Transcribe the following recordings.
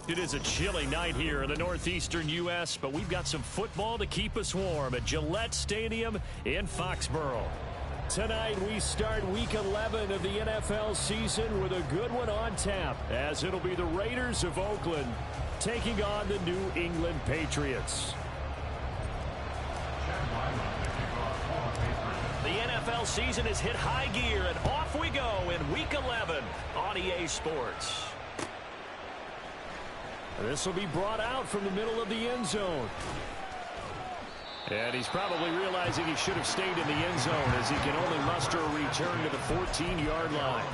It is a chilly night here in the northeastern U.S., but we've got some football to keep us warm at Gillette Stadium in Foxborough. Tonight we start Week 11 of the NFL season with a good one on tap, as it'll be the Raiders of Oakland taking on the New England Patriots. The NFL season has hit high gear, and off we go in Week 11 on EA Sports. This will be brought out from the middle of the end zone. And he's probably realizing he should have stayed in the end zone, as he can only muster a return to the 14-yard line.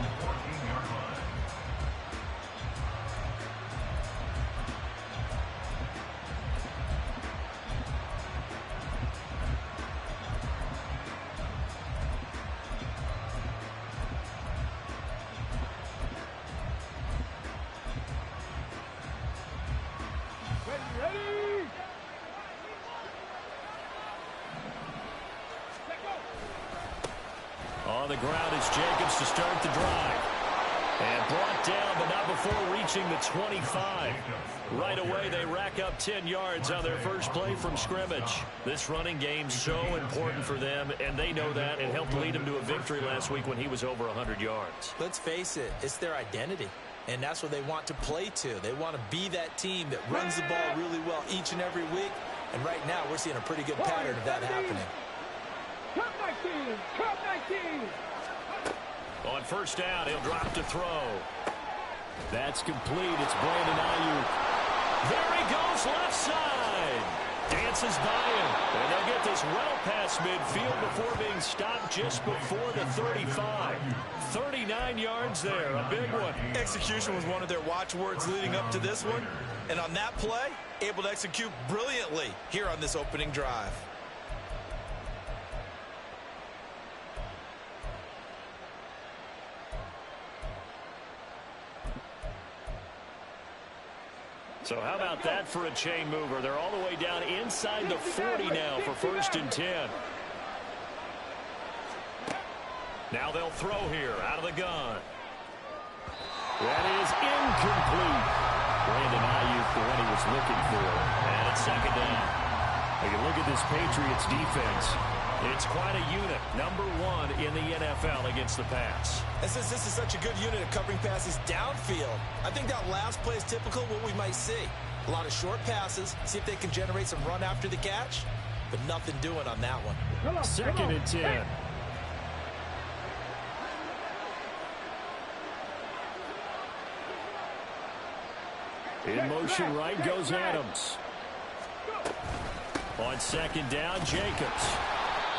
On the ground is Jacobs to start the drive. And brought down, but not before reaching the 25. Right away, they rack up 10 yards on their first play from scrimmage. This running game's so important for them, and they know that. It helped lead them to a victory last week when he was over 100 yards. Let's face it, it's their identity. And that's what they want to play to. They want to be that team that runs the ball really well each and every week. And right now, we're seeing a pretty good pattern of that happening. Cut 19! Cut 19! On first down, he'll drop to throw. That's complete. It's Brandon Ayuk. There he goes, left side. Dances by him. And they'll get this well past midfield before being stopped just before the 35. 39 yards there, a big one. Execution was one of their watchwords leading up to this one. And on that play, able to execute brilliantly here on this opening drive. So how about that for a chain mover? They're all the way down inside the 40 now for first and 10. Now they'll throw here out of the gun. That is incomplete. Brandon Ayuk, the one he was looking for. And it's second down. You look at this Patriots defense. It's quite a unit. Number one in the NFL against the pass. And since this is such a good unit of covering passes downfield, I think that last play is typical of what we might see. A lot of short passes, see if they can generate some run after the catch, but nothing doing on that one. Second and 10. In motion right goes Adams. On second down, Jacobs.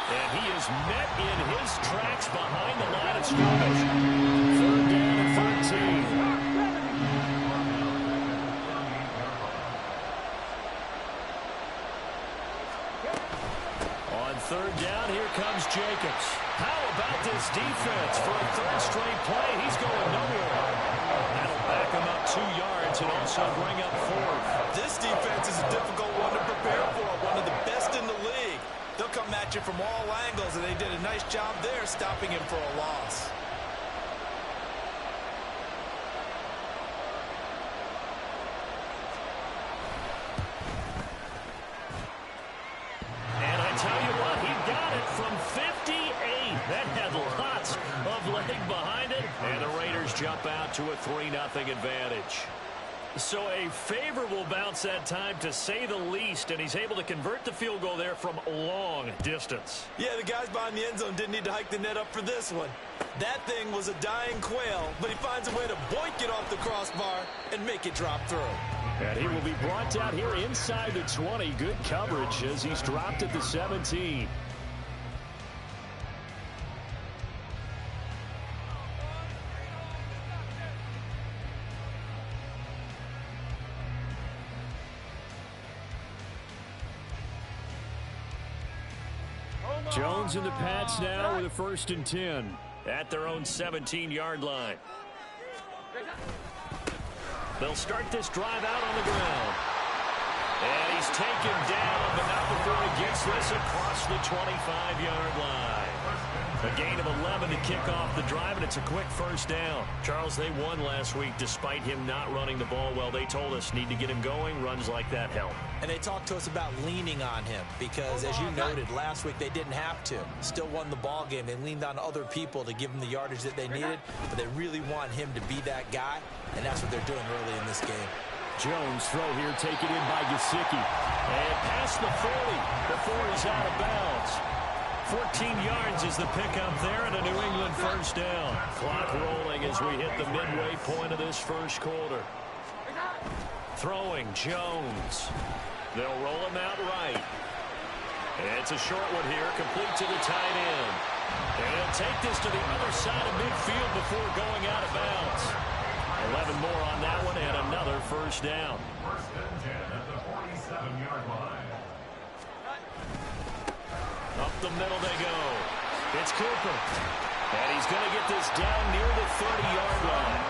And he is met in his tracks behind the line of scrimmage. Third down and 13. On third down, here comes Jacobs. How about this defense for a third straight play? He's going nowhere. That'll back him up 2 yards and also bring up fourth. This defense is a difficult one to prepare for, one of the best in the league. They'll come at you from all angles, and they did a nice job there stopping him for a loss. And I tell you what, he got it from 58. That had lots of leg behind it, and the Raiders jump out to a 3-0 advantage. So a favorable bounce that time, to say the least, and he's able to convert the field goal there from long distance. Yeah, the guys behind the end zone didn't need to hike the net up for this one. That thing was a dying quail, but he finds a way to boink it off the crossbar and make it drop through. And he will be brought down here inside the 20. Good coverage as he's dropped at the 17. Jones and the Pats now with a first and 10 at their own 17-yard line. They'll start this drive out on the ground. And he's taken taken down, but not before he gets this across the 25-yard line. A gain of 11 to kick off the drive, and it's a quick first down. Charles, they won last week despite him not running the ball well. They told us need to get him going. Runs like that help. And they talked to us about leaning on him because, as you noted, last week they didn't have to. Still won the ball game. They leaned on other people to give them the yardage that they needed, but they really want him to be that guy, and that's what they're doing early in this game. Jones throw here taken in by Gesicki. And past the 40 before he's out of bounds. 14 yards is the pickup there and a New England first down. Clock rolling as we hit the midway point of this first quarter. Throwing Jones. They'll roll him out right. And it's a short one here, complete to the tight end. And he'll take this to the other side of midfield before going out of bounds. 11 more on that one and another first down. First and 10 at the 47-yard line. Up the middle they go. It's Cooper. And he's going to get this down near the 30-yard line.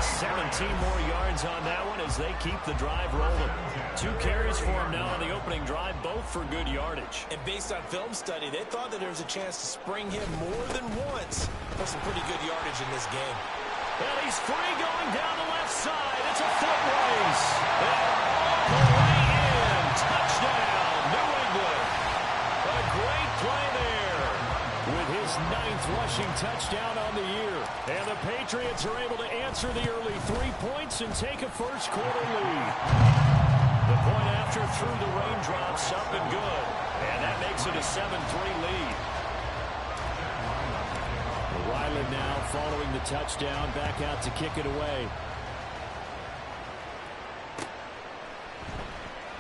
17 more yards on that one as they keep the drive rolling. 2 carries for him now on the opening drive, both for good yardage. And based on film study, they thought that there was a chance to spring him more than once for some pretty good yardage in this game. And he's free going down the left side. It's a foot race. And all the way in. Touchdown, New England. A great play there with his 9th rushing touchdown on the year. And the Patriots are able to answer the early 3 points and take a first quarter lead. The point after through the raindrops up and good. And that makes it a 7-3 lead. Ryland now following the touchdown, back out to kick it away.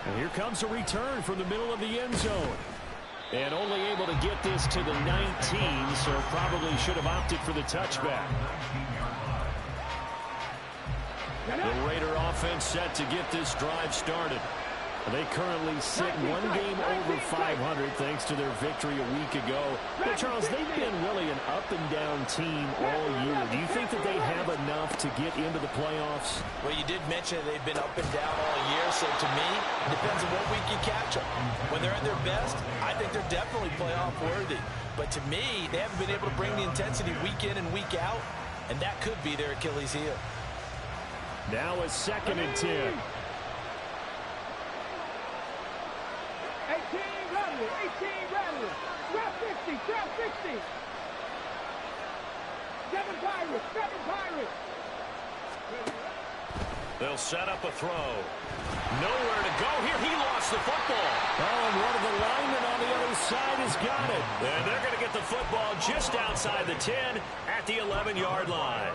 And here comes a return from the middle of the end zone. And only able to get this to the 19, so probably should have opted for the touchback. The Raider offense set to get this drive started. They currently sit 1 game over 500 thanks to their victory a week ago. But, Charles, they've been really an up-and-down team all year. Do you think that they have enough to get into the playoffs? Well, you did mention they've been up and down all year, so to me, it depends on what week you catch them. When they're at their best, I think they're definitely playoff worthy. But to me, they haven't been able to bring the intensity week in and week out, and that could be their Achilles heel. Now a 2nd and 10. 18 Rattler. Drop 60. 7 Pirates. They'll set up a throw. Nowhere to go here. He lost the football. Oh, and one of the linemen on the other side has got it. And they're going to get the football just outside the 10 at the 11-yard line.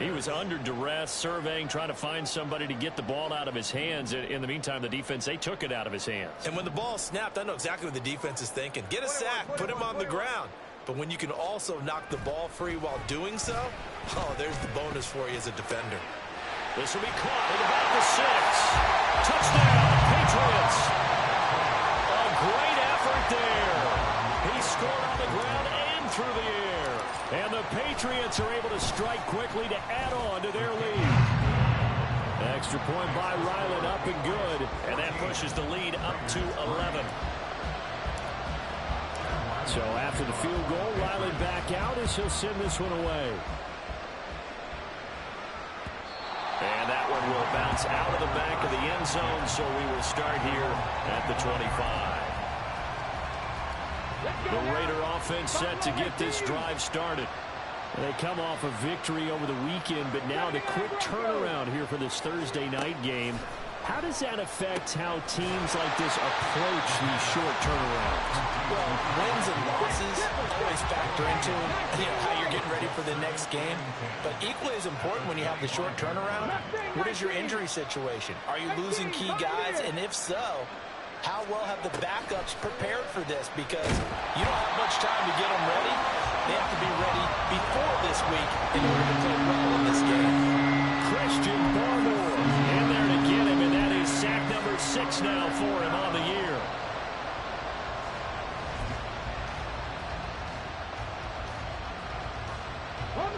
He was under duress, surveying, trying to find somebody to get the ball out of his hands. In the meantime, the defense, they took it out of his hands. And when the ball snapped, I know exactly what the defense is thinking. Get a sack, put him on the ground. But when you can also knock the ball free while doing so, oh, there's the bonus for you as a defender. This will be caught at about the 6. Touchdown, Patriots. A great effort there. He scored on the ground and through the air. And the Patriots are able to strike quickly to add on to their lead. Extra point by Ryland, up and good. And that pushes the lead up to 11. So after the field goal, Ryland back out as he'll send this one away. And that one will bounce out of the back of the end zone, so we will start here at the 25. The Raider offense set to get this drive started. They come off a victory over the weekend, but now the quick turnaround here for this Thursday night game. How does that affect how teams like this approach these short turnarounds? Well, wins and losses always factor into how you're getting ready for the next game. But equally as important when you have the short turnaround, what is your injury situation? Are you losing key guys? And if so, how well have the backups prepared for this? Because you don't have much time to get them ready. They have to be ready before this week in order to play well in this game. Christian Barmore in there to get him, and that is sack number 6 now for him on the year.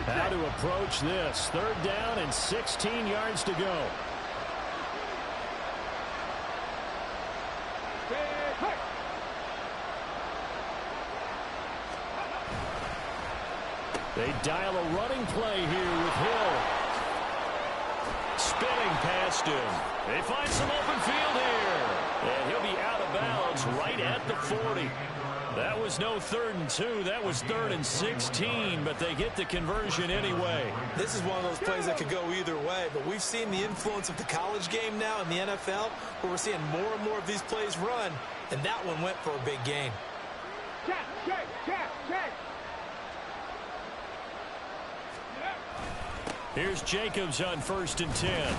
How to approach this. 3rd down and 16 yards to go. They dial a running play here with Hill. Spinning past him. They find some open field here. And he'll be out of bounds right at the 40. That was no 3rd and 2. That was 3rd and 16, but they get the conversion anyway. This is one of those plays that could go either way, but we've seen the influence of the college game now in the NFL, where we're seeing more and more of these plays run, and that one went for a big gain. Check, check, check, check. Here's Jacobs on 1st and 10.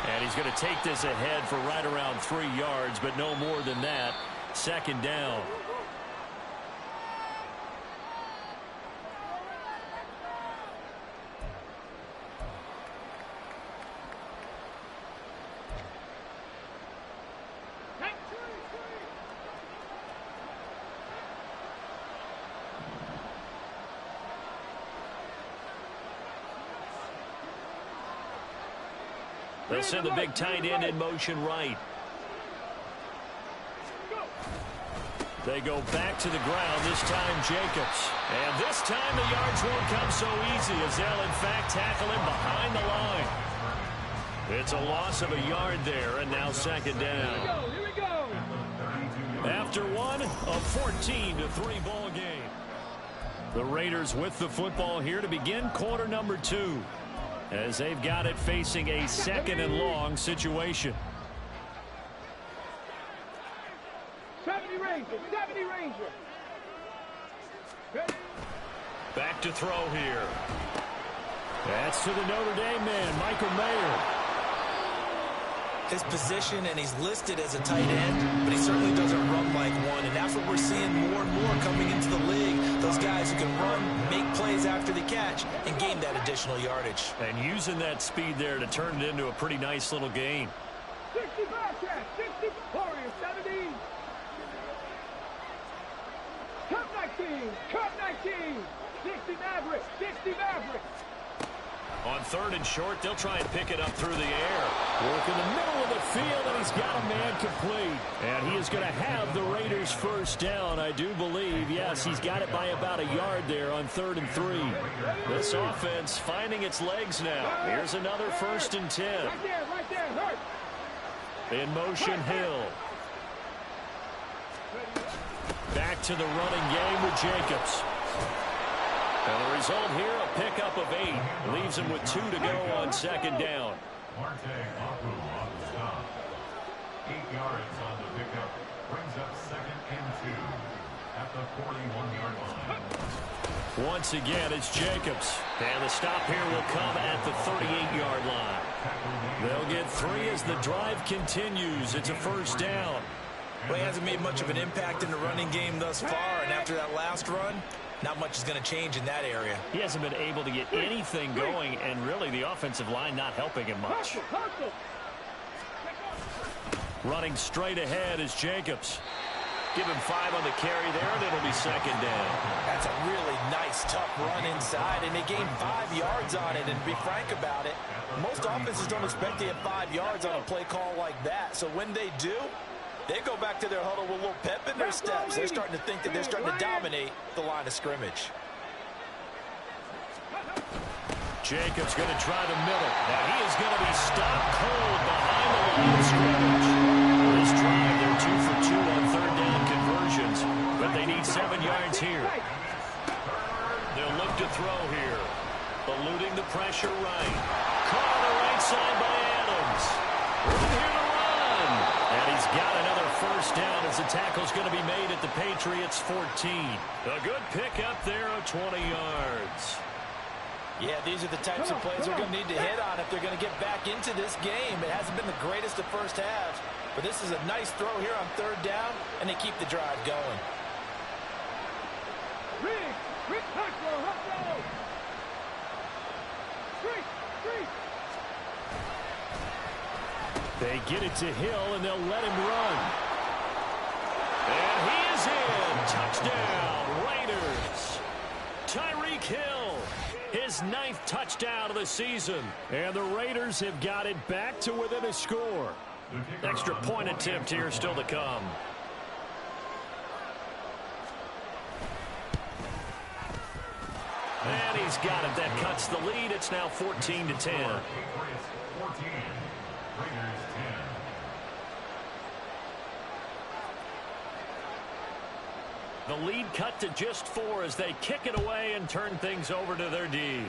And he's going to take this ahead for right around 3 yards, but no more than that. 2nd down. They'll send the big tight end in motion right. They go back to the ground, this time Jacobs. And this time the yards won't come so easy as they'll in fact tackle him behind the line. It's a loss of a yard there, and now 2nd down. Here we go. After one, a 14-3 ball game. The Raiders with the football here to begin quarter number 2. As they've got it facing a 2nd and long situation. 70 Ranger, 70 Ranger. Ready? Back to throw here. That's to the Notre Dame man, Michael Mayer. His position, and he's listed as a tight end, but he certainly doesn't run like one, and that's what we're seeing more and more coming into the league. Those guys who can run, make plays after the catch, and gain that additional yardage. And using that speed there to turn it into a pretty nice little gain. 65 catch, 60 Warriors, 70. Cut 19, cut 19. 60 Maverick, 60 Maverick. On 3rd and short, they'll try and pick it up through the air. Work in the middle of the field, and he's got a man complete. And he is going to have the Raiders 1st down, I do believe. Yes, he's got it by about a yard there on 3rd and 3. This offense finding its legs now. Here's another 1st and 10. Right there, hurt. In motion, Hill. Back to the running game with Jacobs. And the result here, a pickup of 8. Leaves him with 2 to go on 2nd down. Marte Apu on the stop. 8 yards on the pickup. Brings up 2nd and 2 at the 41-yard line. Once again, it's Jacobs. And the stop here will come at the 38-yard line. They'll get 3 as the drive continues. It's a 1st down. Well, he hasn't made much of an impact in the running game thus far, and after that last run, not much is going to change in that area. He hasn't been able to get anything going, and really the offensive line not helping him much. Running straight ahead is Jacobs. Give him 5 on the carry there, and it'll be 2nd down. That's a really nice, tough run inside, and they gained 5 yards on it. And to be frank about it, most offenses don't expect to get 5 yards on a play call like that. So when they do, they go back to their huddle with a little pep in their steps. They're starting to think that they're starting to dominate the line of scrimmage. Jacobs going to try the middle. Now he is going to be stopped cold behind the line of scrimmage. This drive, they're 2 for 2 on 3rd down conversions, but they need 7 yards here. They'll look to throw here. Eluding the pressure right. Caught on the right side by Adams. Room here to run. And he's got another 1st down as the tackle's going to be made at the Patriots 14. A good pickup there of 20 yards. Yeah, these are the types of plays they're going to need to hit on if they're going to get back into this game. It hasn't been the greatest of first halves, but this is a nice throw here on 3rd down, and they keep the drive going. Quick tackle, hustle. Street. They get it to Hill, and they'll let him run. And he is in. Touchdown, Raiders. Tyreek Hill, his 9th touchdown of the season. And the Raiders have got it back to within a score. Extra point attempt here still to come. And he's got it. That cuts the lead. It's now 14-10. Patriots 14, Raiders 10. The lead cut to just 4 as they kick it away and turn things over to their D.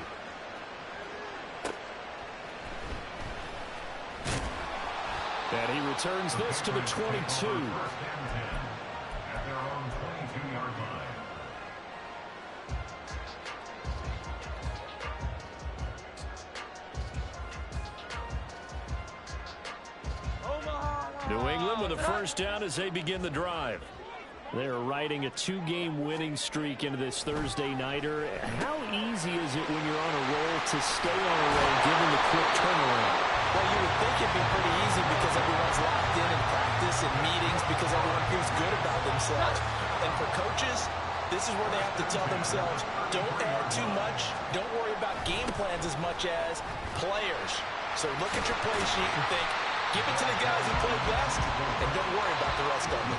And he returns this to the 22. First and 10 at their own 22-yard line. New England with a first down as they begin the drive. They're riding a 2-game winning streak into this Thursday nighter. How easy is it when you're on a roll to stay on a roll given the quick turnaround? Well, you would think it'd be pretty easy because everyone's locked in practice and meetings because everyone feels good about themselves. And for coaches, this is where they have to tell themselves, don't add too much, don't worry about game plans as much as players. So look at your play sheet and think, give it to the guys who play best, and don't worry about the rest of them.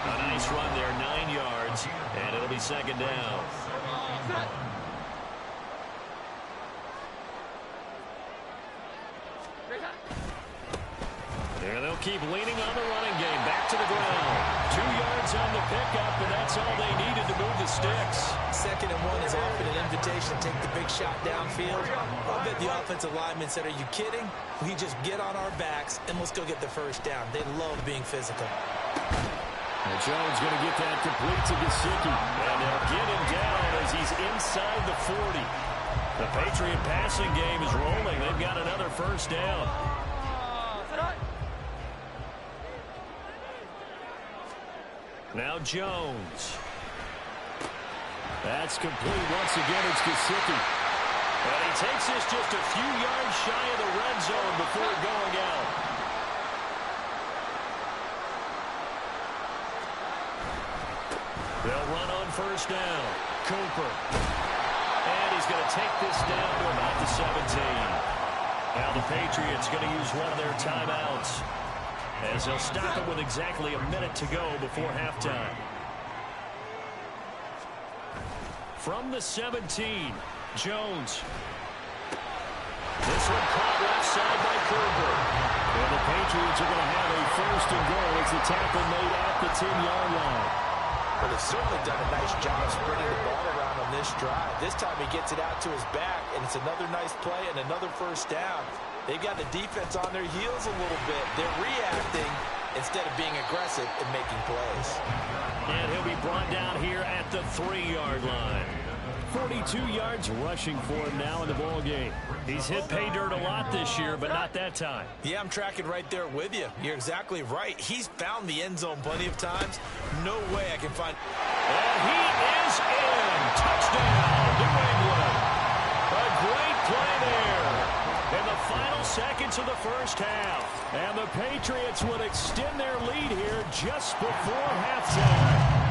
A nice run there, 9 yards, and it'll be second down. There they'll keep leaning on the running game. Back to the ground. 2 yards on the pickup, and that's all they needed to move the sticks. 2nd and 1 is often an invitation to take the big shot downfield. I bet the offensive lineman said, are you kidding? We just get on our backs, and let's go get the first down. They love being physical. And Jones going to get that complete to Gesicki. And they'll get him down as he's inside the 40. The Patriot passing game is rolling. They've got another first down. Now Jones. That's complete. Once again, it's Gesicki. And he takes this just a few yards shy of the red zone before going out. They'll run on first down. Cooper. And he's going to take this down to about the 17. Now the Patriots going to use one of their timeouts, as they'll stop it with exactly a minute to go before halftime. From the 17, Jones. This one caught left side by Cooper. And the Patriots are going to have a first and goal as the tackle made at the 10-yard line. But they've certainly done a nice job spreading the ball around on this drive. This time he gets it out to his back, and it's another nice play and another first down. They've got the defense on their heels a little bit. They're reacting instead of being aggressive and making plays. And he'll be brought down here at the 3-yard line. 42 yards rushing for him now in the ball game. He's hit pay dirt a lot this year, but not that time. Yeah, I'm tracking right there with you. You're exactly right. He's found the end zone plenty of times. No way I can find... And he is in. Touchdown, New England. A great play there in the final seconds of the first half. And the Patriots would extend their lead here just before halftime.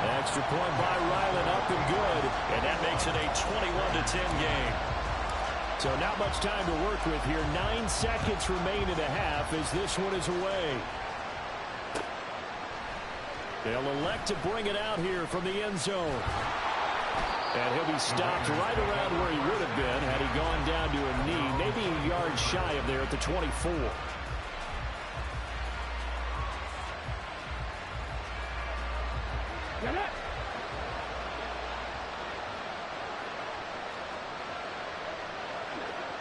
Extra point by Ryland, up and good, and that makes it a 21-10 game. So not much time to work with here. 9 seconds remain in the half as this one is away. They'll elect to bring it out here from the end zone. And he'll be stopped right around where he would have been had he gone down to a knee, maybe a yard shy of there at the 24. Get it.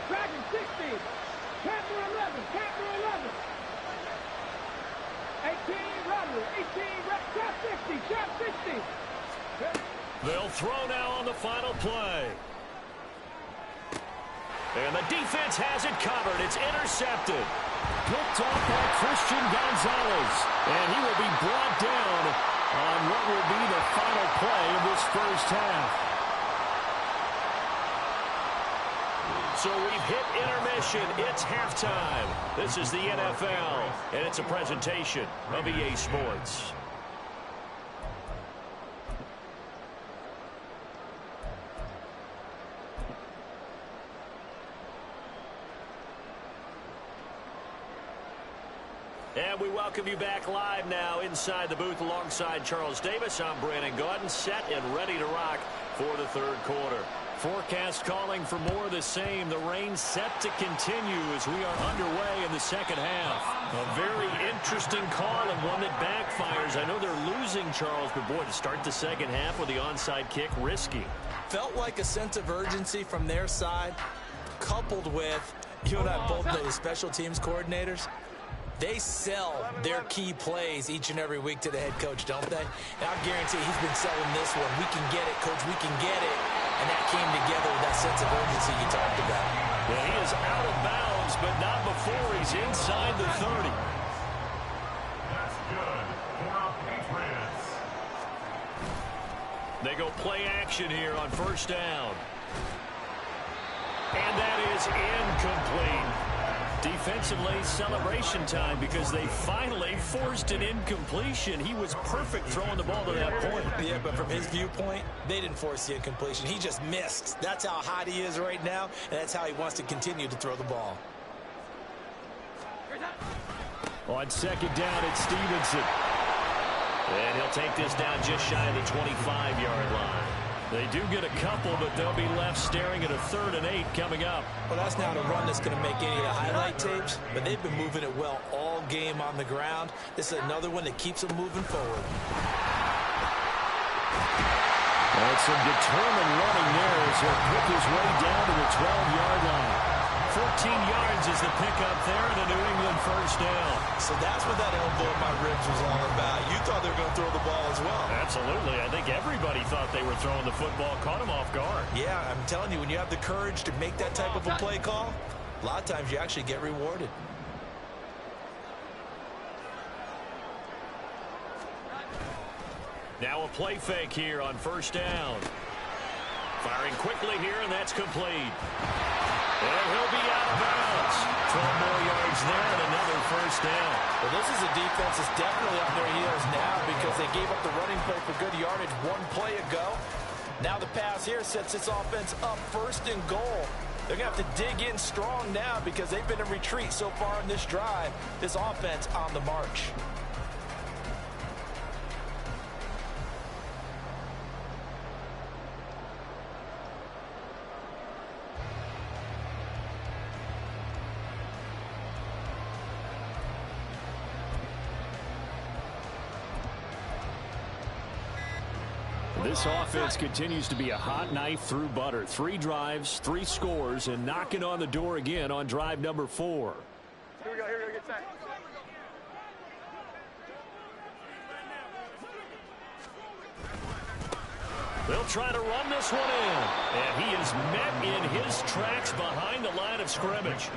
Dragon 60. Panther 11. Panther 11. 18 rubber. 18 trap 60. Trap 60. They'll throw now on the final play. And the defense has it covered. It's intercepted. Picked off by Christian Gonzalez. And he will be brought down on what will be the final play of this first half. So we've hit intermission. It's halftime. This is the NFL, and it's a presentation of EA Sports. And We welcome you back live now inside the booth alongside Charles Davis. I'm Brandon Gaudin, set and ready to rock for the third quarter. Forecast calling for more of the same. The rain set to continue as we are underway in the second half. A very interesting call and one that backfires. I know they're losing, Charles, but boy, to start the second half with the onside kick, risky. Felt like a sense of urgency from their side, coupled with, you and I both know the special teams coordinators. They sell their key plays each and every week to the head coach, don't they? And I guarantee he's been selling this one. We can get it, coach, we can get it. And that came together with that sense of urgency you talked about. Well, he is out of bounds, but not before he's inside the 30. That's good for our Patriots. They go play action here on first down. And that is incomplete. Defensively, celebration time because they finally forced an incompletion. He was perfect throwing the ball to that point. Yeah, but from his viewpoint, they didn't force the incompletion. He just missed. That's how hot he is right now, and that's how he wants to continue to throw the ball. On second down, it's Stevenson. And he'll take this down just shy of the 25-yard line. They do get a couple, but they'll be left staring at a 3rd and 8 coming up. Well, that's not a run that's going to make any of the highlight tapes, but they've been moving it well all game on the ground. This is another one that keeps them moving forward. And some determined running there as he'll pick his way down to the 12-yard line. 14 yards is the pickup there and a New England first down. So that's what that elbow in my ribs was all about. You thought they were going to throw the ball as well. Absolutely. I think everybody thought they were throwing the football, caught him off guard. Yeah, I'm telling you, when you have the courage to make that type of a play call, a lot of times you actually get rewarded. Now a play fake here on first down. Firing quickly here, and that's complete. And he'll be out of bounds. 12 more yards there and another first down. Well, this is a defense that's definitely on their heels now because they gave up the running play for good yardage one play ago. Now the pass here sets this offense up 1st and goal. They're going to have to dig in strong now because they've been in retreat so far in this drive. This offense on the march. This offense continues to be a hot knife through butter. 3 drives, 3 scores, and knocking on the door again on drive number 4. Here we go, get set. They'll try to run this one in. And he is met in his tracks behind the line of scrimmage.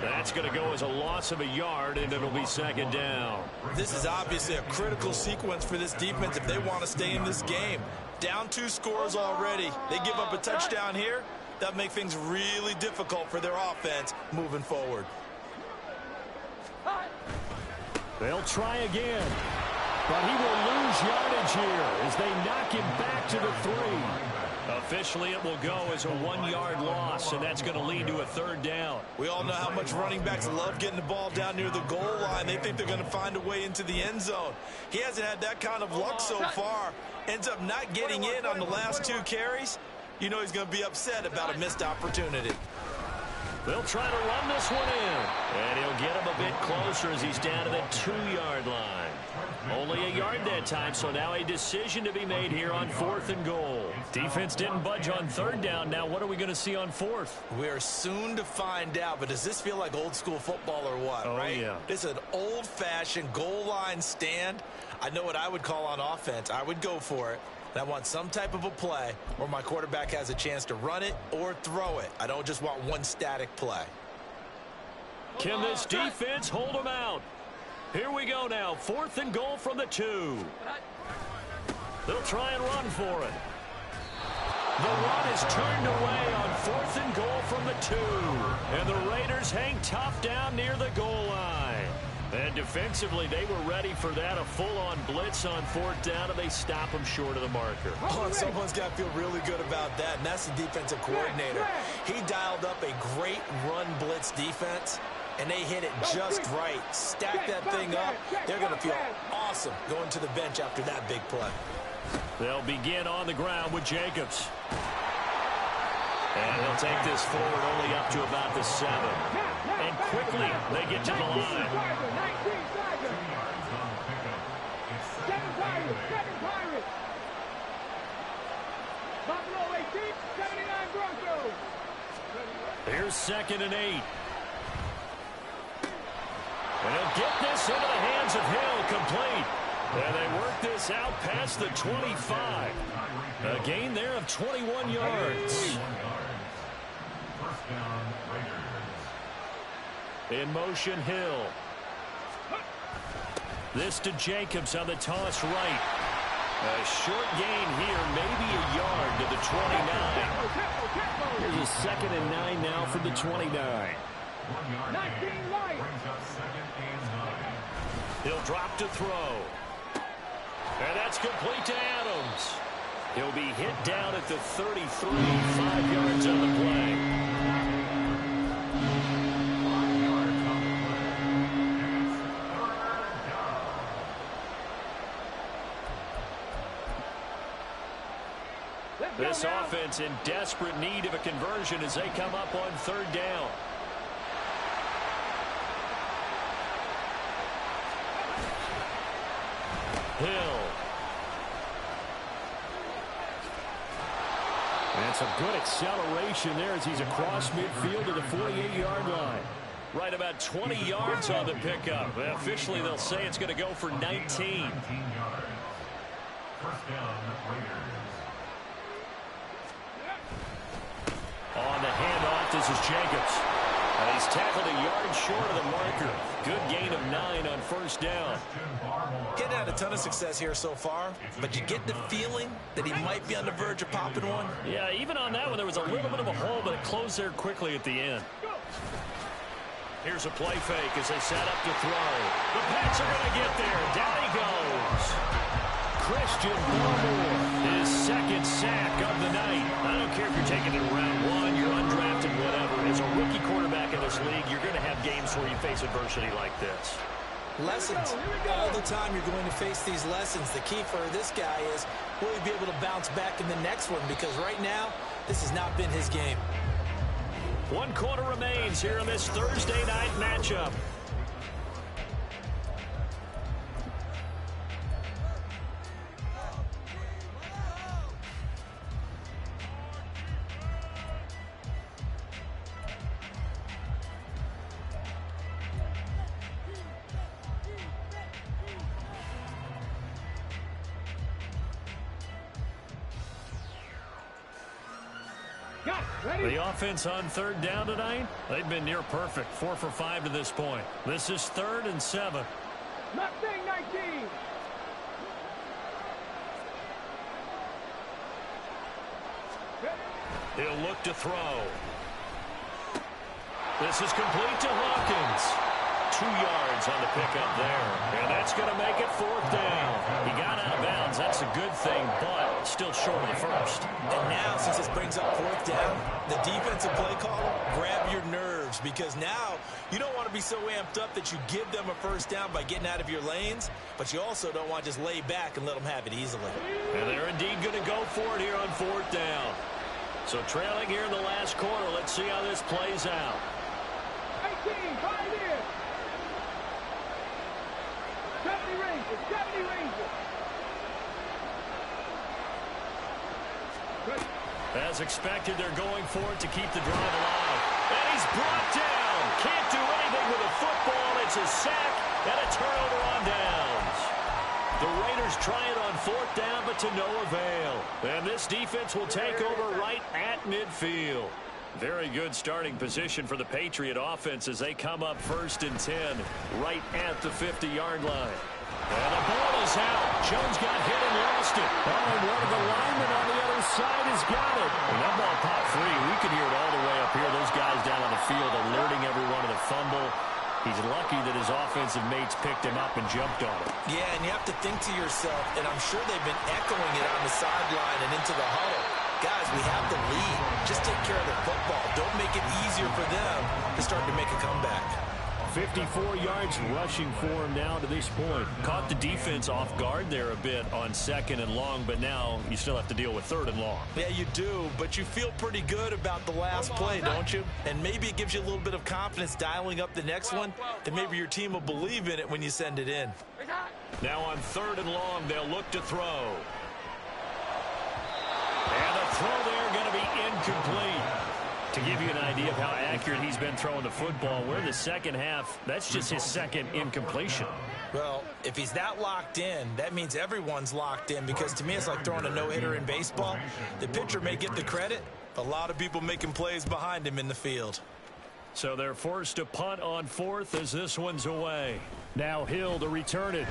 That's going to go as a loss of a yard, and it'll be second down. This is obviously a critical sequence for this defense if they want to stay in this game. Down 2 scores already. They give up a touchdown here. That make things really difficult for their offense moving forward. They'll try again. But he will lose yardage here as they knock him back to the 3. Officially, it will go as a 1-yard loss, and that's going to lead to a 3rd down. We all know how much running backs love getting the ball down near the goal line. They think they're going to find a way into the end zone. He hasn't had that kind of luck so far. Ends up not getting in on the last 2 carries. You know he's going to be upset about a missed opportunity. They'll try to run this one in. And he'll get him a bit closer as he's down to the 2-yard line. Only a yard that time, so now a decision to be made here on 4th and goal. Defense didn't budge on 3rd down. Now what are we going to see on 4th? We're soon to find out, but does this feel like old school football or what, right? Yeah. This is an old-fashioned goal line stand. I know what I would call on offense. I would go for it. And I want some type of a play where my quarterback has a chance to run it or throw it. I don't just want one static play. Can this defense hold them out? Here we go now. 4th and goal from the 2. They'll try and run for it. The run is turned away on 4th and goal from the 2. And the Raiders hang tough down near the goal line. And defensively, they were ready for that, a full-on blitz on 4th down, and they stop them short of the marker. Oh, someone's got to feel really good about that, and that's the defensive coordinator. He dialed up a great run blitz defense. And they hit it just right. Stack that thing up. They're going to feel awesome going to the bench after that big play. They'll begin on the ground with Jacobs. And he'll take this forward only up to about the 7. And quickly, they get to the line. 7 Pirates, 7 Pirates. Buffalo 18, 79 Broncos. Here's 2nd and 8. And he'll get this into the hands of Hill, complete. And they work this out past the 25. A gain there of 21 yards. In motion, Hill. This to Jacobs on the toss right. A short gain here, maybe a yard to the 29. Here's a 2nd and 9 now from the 29. 19 light. He'll drop to throw. And that's complete to Adams. He'll be hit down at the 33, 5 yards on the play. This offense in desperate need of a conversion as they come up on 3rd down. Hill. And some good acceleration there as he's across midfield to the 48-yard line. Right about 20 yards on the pickup. Officially, they'll say it's going to go for 19. 19 yards. First down, Raiders. On the handoff, this is Jacobs. And he's tackled a yard short of the marker. Good gain of 9 on 1st down. Getting had a ton of success here so far, but you get the feeling that he might be on the verge of popping one. Yeah, even on that one, there was a little bit of a hole, but it closed there quickly at the end. Here's a play fake as they set up to throw. The Pats are going to get there. Down he goes. Christian Barmore, his 2nd sack of the night. I don't care if you're taking it in round 1, you're undrafted, whatever. As a rookie quarterback in this league, you're going to have games where you face adversity like this. Lessons. All the time you're going to face these lessons. The key for this guy is, will he be able to bounce back in the next one? Because right now, this has not been his game. 1 quarter remains here in this Thursday night matchup. The offense on 3rd down tonight, they've been near perfect. 4 for 5 to this point. This is 3rd and 7. Mustang 19. He'll look to throw. This is complete to Hawkins. 2 yards on the pickup there. And that's going to make it 4th down. He got out of bounds. That's a good thing, but still short of the 1st. And now, since this brings up 4th down, the defensive play caller, grab your nerves, because now you don't want to be so amped up that you give them a 1st down by getting out of your lanes, but you also don't want to just lay back and let them have it easily. And they're indeed going to go for it here on 4th down. So trailing here in the last quarter, let's see how this plays out. 18, 5 in. 70 Rangers, 70 Rangers. As expected, they're going for it to keep the drive alive. And he's brought down. Can't do anything with a football. It's a sack and a turnover on downs. The Raiders try it on 4th down, but to no avail. And this defense will take over right at midfield. Very good starting position for the Patriot offense as they come up 1st and 10 right at the 50-yard line. And the ball is out. Jones got hit and lost it. Oh, and one of the linemen on the other side has got it. And that ball popped free. We could hear it all the way up here. Those guys down on the field alerting everyone of the fumble. He's lucky that his offensive mates picked him up and jumped on it. Yeah, and you have to think to yourself, and I'm sure they've been echoing it on the sideline and into the huddle. Guys, we have the lead. Just take care of the football. Don't make it easier for them to start to make a comeback. 54 yards rushing for him now to this point. Caught the defense off guard there a bit on 2nd and long, but now you still have to deal with 3rd and long. Yeah, you do, but you feel pretty good about the last play, don't you? And maybe it gives you a little bit of confidence dialing up the next one, and maybe your team will believe in it when you send it in. Now on 3rd and long, they'll look to throw. And the throw there going to be incomplete. To give you an idea of how accurate he's been throwing the football, we're in the second half. That's just his 2nd incompletion. Well, if he's that locked in, that means everyone's locked in, because to me it's like throwing a no-hitter in baseball. The pitcher may get the credit, but a lot of people making plays behind him in the field. So they're forced to punt on 4th as this one's away. Now Hill to return it.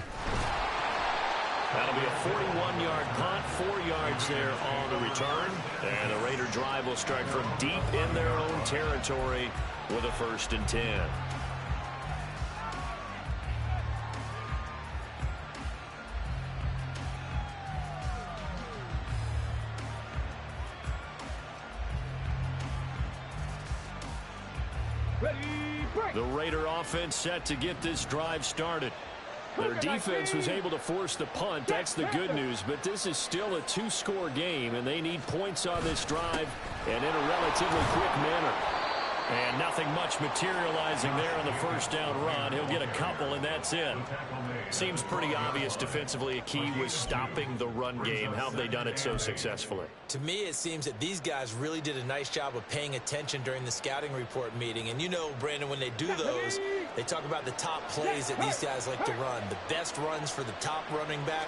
That'll be a 41-yard punt, 4 yards there on the return. And the Raider drive will start from deep in their own territory with a 1st and 10. The Raider offense set to get this drive started. Their defense was able to force the punt. That's the good news. But this is still a 2-score game, and they need points on this drive and in a relatively quick manner. And nothing much materializing there on the 1st down run. He'll get a couple, and that's it. Seems pretty obvious defensively a key was stopping the run game. How have they done it so successfully? To me, it seems that these guys really did a nice job of paying attention during the scouting report meeting. And you know, Brandon, when they do those, they talk about the top plays that these guys like to run. The best runs for the top running back,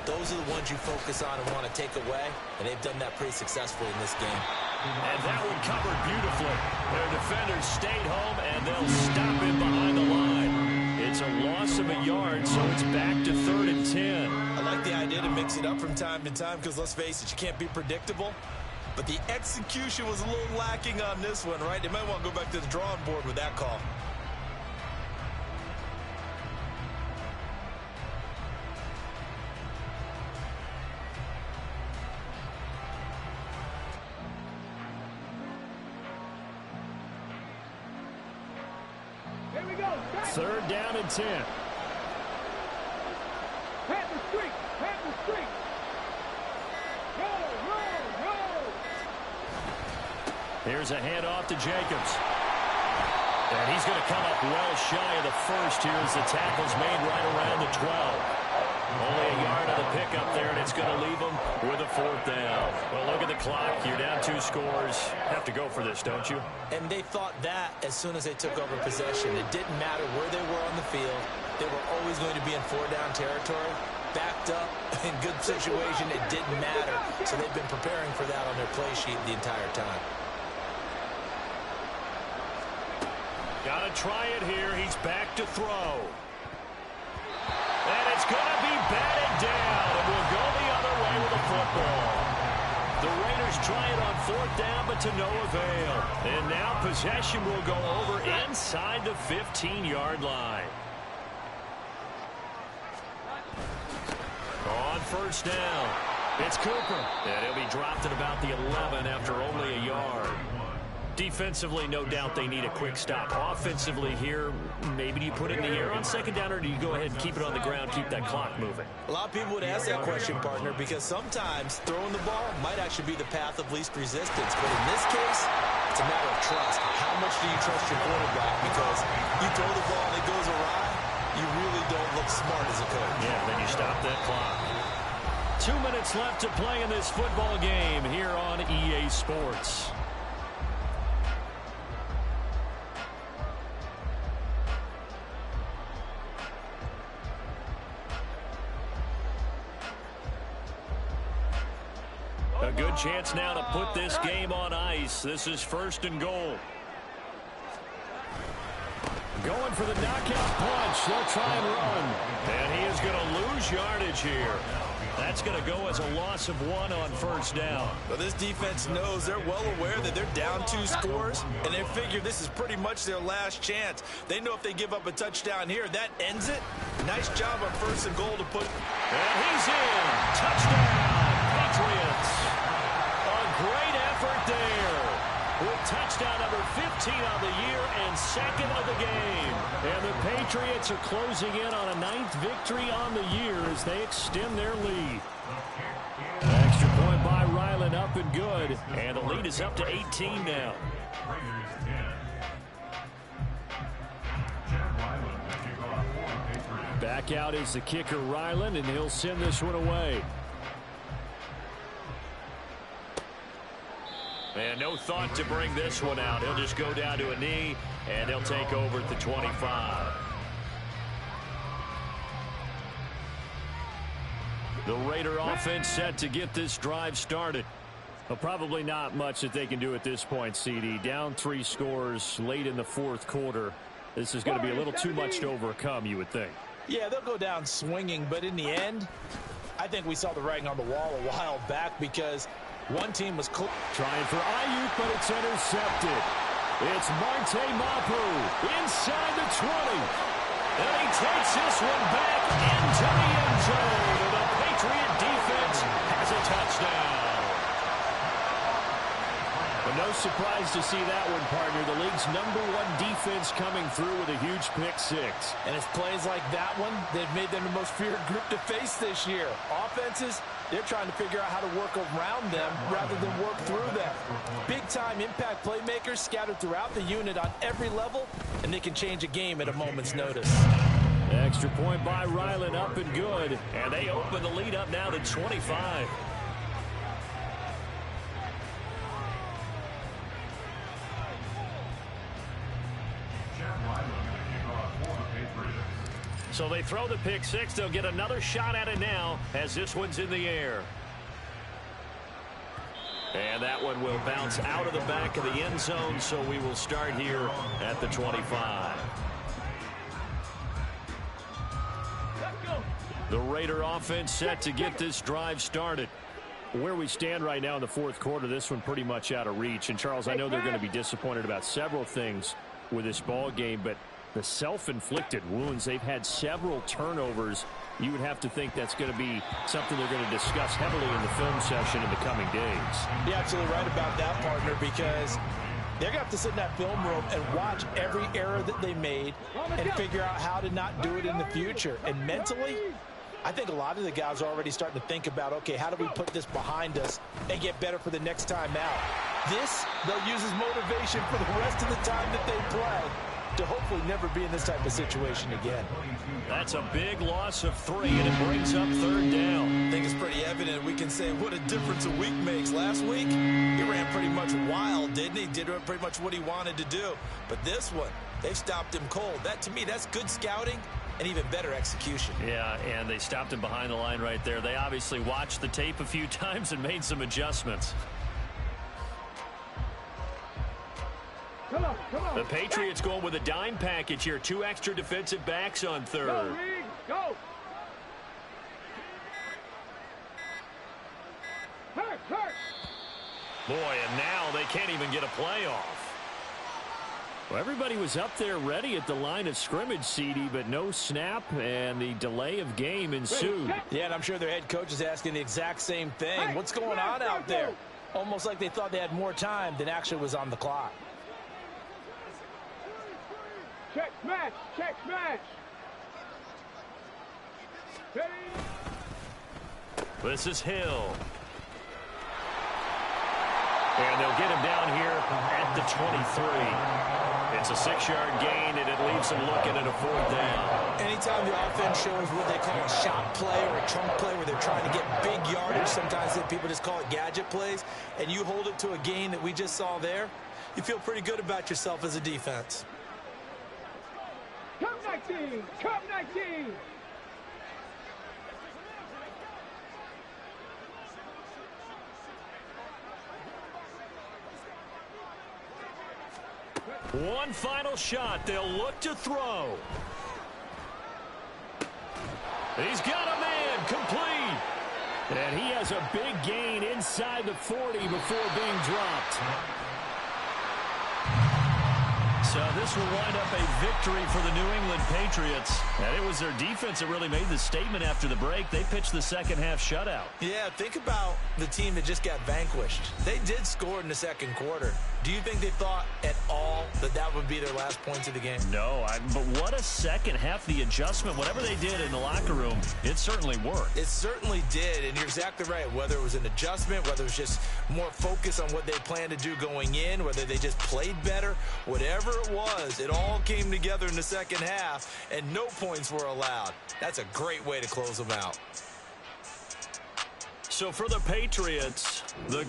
those are the ones you focus on and want to take away. And they've done that pretty successfully in this game. And that one covered beautifully. Their defenders stayed home, and they'll stop him behind the line. It's a loss of a yard, so it's back to 3rd and 10. I like the idea to mix it up from time to time because, let's face it, you can't be predictable. But the execution was a little lacking on this one, right? They might want to go back to the drawing board with that call. Here we go. 3rd down and 10. Panther streak. Panther streak. Roll, roll, roll. Here's a handoff to Jacobs. And he's going to come up well shy of the 1st here as the tackle's made right around the 12. Only a yard of the pickup there, and it's going to leave them with a 4th down. Well, look at the clock. You're down 2 scores. Have to go for this, don't you? And they thought that as soon as they took over possession. It didn't matter where they were on the field. They were always going to be in 4-down territory. Backed up, in good situation, it didn't matter. So they've been preparing for that on their play sheet the entire time. Got to try it here. He's back to throw. And it's going to be batted down, and we'll go the other way with the football. The Raiders try it on 4th down, but to no avail. And now possession will go over inside the 15-yard line. On 1st down, it's Cooper. And he'll be dropped at about the 11 after only a yard. Defensively, no doubt they need a quick stop. Offensively here, maybe do you put it in the air on 2nd down, or do you go ahead and keep it on the ground, keep that clock moving? A lot of people would ask that question, partner, because sometimes throwing the ball might actually be the path of least resistance. But in this case, it's a matter of trust. How much do you trust your quarterback? Because you throw the ball and it goes awry, you really don't look smart as a coach. Yeah, then you stop that clock. 2 minutes left to play in this football game here on EA Sports. A good chance now to put this game on ice. This is 1st and goal. Going for the knockout punch. They'll try and run. And he is going to lose yardage here. That's going to go as a loss of 1 on 1st down. Well, this defense knows, they're well aware that they're down 2 scores, and they figure this is pretty much their last chance. They know if they give up a touchdown here, that ends it. Nice job on 1st and goal to put. And he's in. Touchdown, Patriots. A great effort there. With touchdown touchdown number 15 on the year and second of the game. And the Patriots are closing in on a 9th victory on the year as they extend their lead. Extra point by Ryland, up and good. And the lead is up to 18 now. Back out is the kicker, Ryland, and he'll send this one away. And no thought to bring this one out. He'll just go down to a knee, and they'll take over at the 25. The Raider offense set to get this drive started. Well, probably not much that they can do at this point, CD. Down 3 scores late in the 4th quarter. This is going to be a little too much to overcome, you would think. Yeah, they'll go down swinging, but in the end, I think we saw the writing on the wall a while back because one team was trying for Ayuk, but it's intercepted. It's Marte Mapu inside the 20. And he takes this one back into the end zone. And the Patriot defense has a touchdown. But no surprise to see that one, partner. The league's #1 defense coming through with a huge pick-6. And it's plays like that one they've made them the most feared group to face this year. Offenses, they're trying to figure out how to work around them rather than work through them. Big-time impact playmakers scattered throughout the unit on every level, and they can change a game at a moment's notice. Extra point by Ryland, up and good. And they open the lead up now to 25. So they throw the pick-6. They'll get another shot at it now as this one's in the air. And that one will bounce out of the back of the end zone, so we will start here at the 25. The Raider offense set to get this drive started. Where we stand right now in the 4th quarter, this one pretty much out of reach. And, Charles, I know they're going to be disappointed about several things with this ball game, but the self-inflicted wounds, they've had several turnovers. You would have to think that's going to be something they're going to discuss heavily in the film session in the coming days. You're absolutely right about that, partner, because they're going to have to sit in that film room and watch every error that they made and figure out how to not do it in the future. And mentally, I think a lot of the guys are already starting to think about, okay, how do we put this behind us and get better for the next time out? This, they'll use as motivation for the rest of the time that they play to hopefully never be in this type of situation again. That's a big loss of 3, and it brings up 3rd down. I think it's pretty evident. We can say what a difference a week makes. Last week, he ran pretty much wild, didn't he? Did pretty much what he wanted to do. But this one, they stopped him cold. That, to me, that's good scouting and even better execution. Yeah, and they stopped him behind the line right there. They obviously watched the tape a few times and made some adjustments. Come on. The Patriots going with a dime package here. 2 extra defensive backs on 3rd. Go. Hurt. Boy, and now they can't even get a play off. Well, everybody was up there ready at the line of scrimmage, CD, but no snap, and the delay of game ensued. Yeah, and I'm sure their head coach is asking the exact same thing. What's going on out there? Almost like they thought they had more time than actually was on the clock. Check smash. This is Hill. And they'll get him down here at the 23. It's a 6-yard gain, and it leaves them looking at a 4th down. Anytime the offense shows what they call a shot play or a chunk play where they're trying to get big yardage, sometimes people just call it gadget plays, and you hold it to a gain that we just saw there, you feel pretty good about yourself as a defense. Come 19. One final shot. They'll look to throw. He's got a man, complete. And he has a big gain inside the 40 before being dropped. So this will wind up a victory for the New England Patriots. And it was their defense that really made the statement after the break. They pitched the second half shutout. Yeah, think about the team that just got vanquished. They did score in the second quarter. Do you think they thought at all that that would be their last points of the game? No, but what a second half. The adjustment, whatever they did in the locker room, it certainly worked. It certainly did, and you're exactly right. Whether it was an adjustment, whether it was just more focus on what they planned to do going in, whether they just played better, whatever it was, it all came together in the second half, and no points were allowed. That's a great way to close them out. So for the Patriots, the